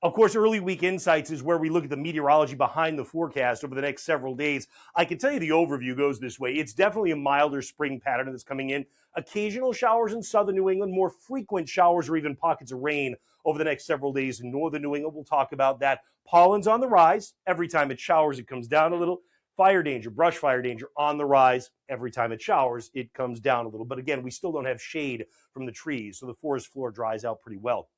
Of course, Early Week Insights is where we look at the meteorology behind the forecast over the next several days. I can tell you the overview goes this way. It's definitely a milder spring pattern that's coming in. Occasional showers in southern New England, more frequent showers or even pockets of rain over the next several days in northern New England. We'll talk about that. Pollen's on the rise. Every time it showers, it comes down a little. Fire danger, brush fire danger on the rise. Every time it showers, it comes down a little. But again, we still don't have shade from the trees, so the forest floor dries out pretty well.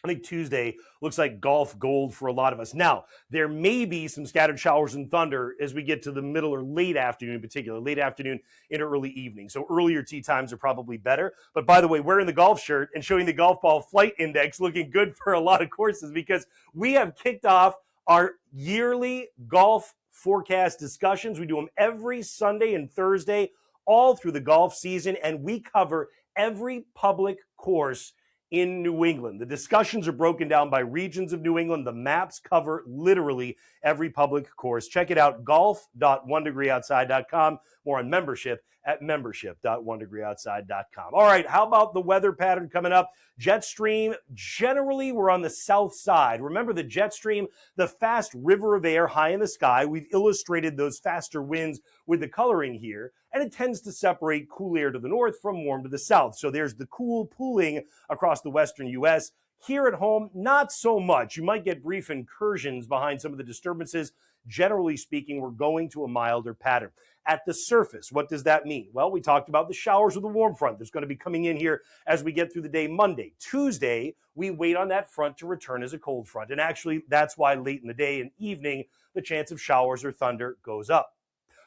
I think Tuesday looks like golf gold for a lot of us. Now, there may be some scattered showers and thunder as we get to the middle or late afternoon in particular, late afternoon into early evening. So earlier tee times are probably better. But by the way, wearing the golf shirt and showing the golf ball flight index looking good for a lot of courses because we have kicked off our yearly golf forecast discussions. We do them every Sunday and Thursday all through the golf season, and we cover every public course in New England. The discussions are broken down by regions of New England. The maps cover literally every public course. Check it out, golf.onedegreeoutside.com. More on membership at membership.onedegreeoutside.com. All right, how about the weather pattern coming up? Jetstream, generally we're on the south side. Remember the Jetstream, the fast river of air high in the sky. We've illustrated those faster winds with the coloring here, and it tends to separate cool air to the north from warm to the south. So there's the cool pooling across the western U.S. Here at home, not so much. You might get brief incursions behind some of the disturbances. Generally speaking, we're going to a milder pattern. At the surface, what does that mean? Well, we talked about the showers with the warm front that's going to be coming in here as we get through the day Monday. Tuesday, we wait on that front to return as a cold front. And actually, that's why late in the day and evening, the chance of showers or thunder goes up.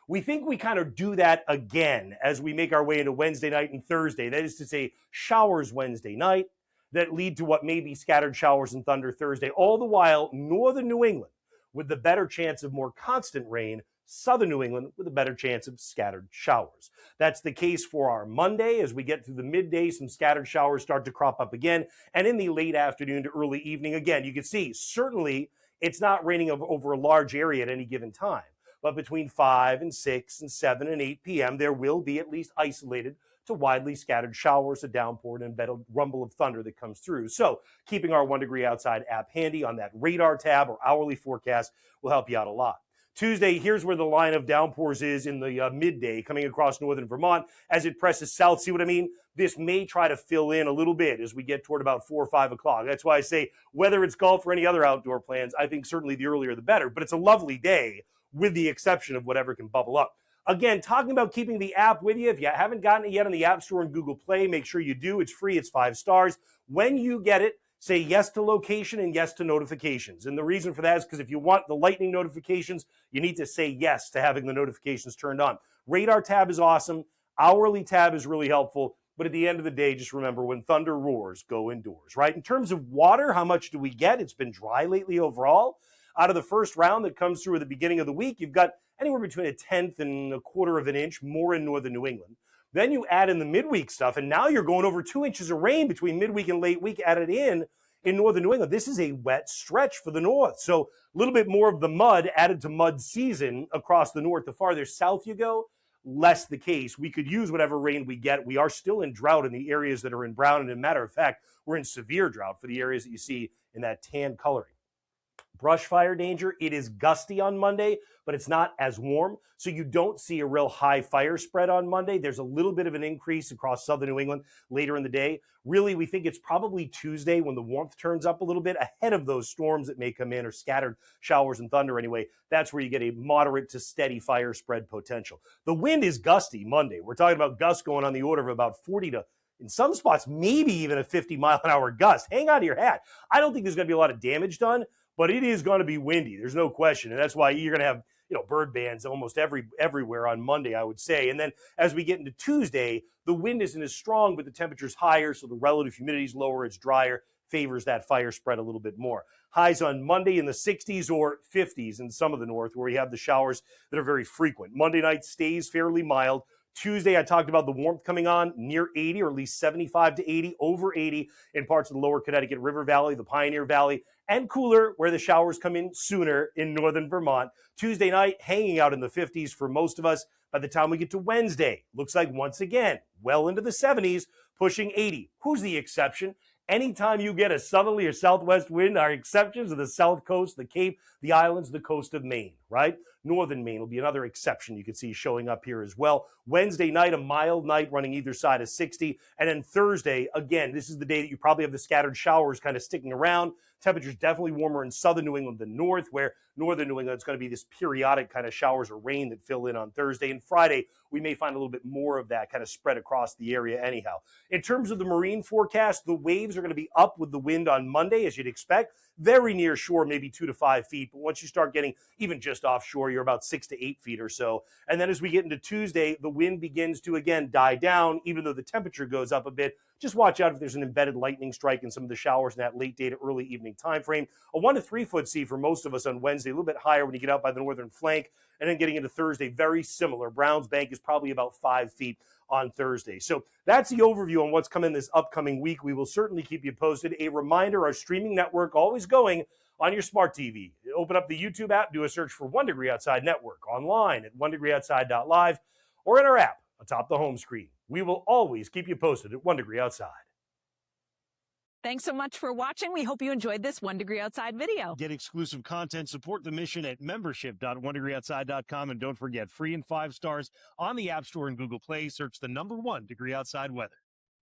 We think we kind of do that again as we make our way into Wednesday night and Thursday. That is to say, showers Wednesday night that lead to what may be scattered showers and thunder Thursday. All the while, northern New England with the better chance of more constant rain, southern New England with a better chance of scattered showers. That's the case for our Monday. As we get through the midday, some scattered showers start to crop up again. And in the late afternoon to early evening, again, you can see certainly it's not raining over a large area at any given time. But between 5 and 6 and 7 and 8 p.m., there will be at least isolated to widely scattered showers, a downpour, and embedded rumble of thunder that comes through. So keeping our 1 Degree Outside app handy on that radar tab or hourly forecast will help you out a lot. Tuesday, here's where the line of downpours is in the midday coming across northern Vermont. As it presses south, see what I mean? This may try to fill in a little bit as we get toward about 4 or 5 o'clock. That's why I say whether it's golf or any other outdoor plans, I think certainly the earlier the better. But it's a lovely day with the exception of whatever can bubble up. Again, talking about keeping the app with you. If you haven't gotten it yet on the App Store and Google Play, make sure you do. It's free. It's 5 stars. When you get it, say yes to location and yes to notifications. And the reason for that is because if you want the lightning notifications, you need to say yes to having the notifications turned on. Radar tab is awesome. Hourly tab is really helpful. But at the end of the day, just remember when thunder roars, go indoors, right? In terms of water, how much do we get? It's been dry lately overall. Out of the first round that comes through at the beginning of the week, you've got anywhere between 1/10 and 1/4 of an inch more in northern New England. Then you add in the midweek stuff, and now you're going over 2 inches of rain between midweek and late week added in northern New England. This is a wet stretch for the north. So a little bit more of the mud added to mud season across the north. The farther south you go, less the case. We could use whatever rain we get. We are still in drought in the areas that are in brown. And as a matter of fact, we're in severe drought for the areas that you see in that tan coloring. Brush fire danger, it is gusty on Monday, but it's not as warm. So you don't see a real high fire spread on Monday. There's a little bit of an increase across southern New England later in the day. Really, we think it's probably Tuesday when the warmth turns up a little bit ahead of those storms that may come in or scattered showers and thunder anyway. That's where you get a moderate to steady fire spread potential. The wind is gusty Monday. We're talking about gusts going on the order of about 40 to, in some spots, maybe even a 50-mile-an-hour gust. Hang on to your hat. I don't think there's going to be a lot of damage done, but it is going to be windy. There's no question. And that's why you're going to have, bird bands almost everywhere on Monday, I would say. And then as we get into Tuesday, the wind isn't as strong, but the temperature's higher, so the relative humidity is lower, it's drier, favors that fire spread a little bit more. Highs on Monday in the 60s or 50s in some of the north, where we have the showers that are very frequent. Monday night stays fairly mild. Tuesday, I talked about the warmth coming on near 80 or at least 75 to 80, over 80 in parts of the lower Connecticut River Valley, the Pioneer Valley, and cooler where the showers come in sooner in northern Vermont. Tuesday night, hanging out in the 50s for most of us. By the time we get to Wednesday, looks like once again, well into the 70s, pushing 80. Who's the exception? Anytime you get a southerly or southwest wind, our exceptions are the South Coast, the Cape, the islands, the coast of Maine, right? Northern Maine will be another exception you can see showing up here as well. Wednesday night, a mild night running either side of 60. And then Thursday, again, this is the day that you probably have the scattered showers kind of sticking around. Temperatures definitely warmer in southern New England than north, where northern New England, it's going to be this periodic kind of showers or rain that fill in on Thursday. And Friday, we may find a little bit more of that kind of spread across the area anyhow. In terms of the marine forecast, the waves are going to be up with the wind on Monday, as you'd expect. Very near shore, maybe 2 to 5 feet. But once you start getting even just offshore, you're about 6 to 8 feet or so. And then as we get into Tuesday, the wind begins to, again, die down, even though the temperature goes up a bit. Just watch out if there's an embedded lightning strike in some of the showers in that late day to early evening time frame. A 1 to 3 foot sea for most of us on Wednesday, a little bit higher when you get out by the northern flank. And then getting into Thursday, very similar. Browns Bank is probably about 5 feet on Thursday. So that's the overview on what's coming this upcoming week. We will certainly keep you posted. A reminder, our streaming network always going on your smart TV. Open up the YouTube app, do a search for 1 Degree Outside Network, online at 1degreeoutside.live, or in our app atop the home screen. We will always keep you posted at 1 Degree Outside. Thanks so much for watching. We hope you enjoyed this 1 Degree Outside video. Get exclusive content, support the mission at membership.onedegreeoutside.com. And don't forget, free and 5 stars on the App Store and Google Play. Search the #1 Degree Outside Weather.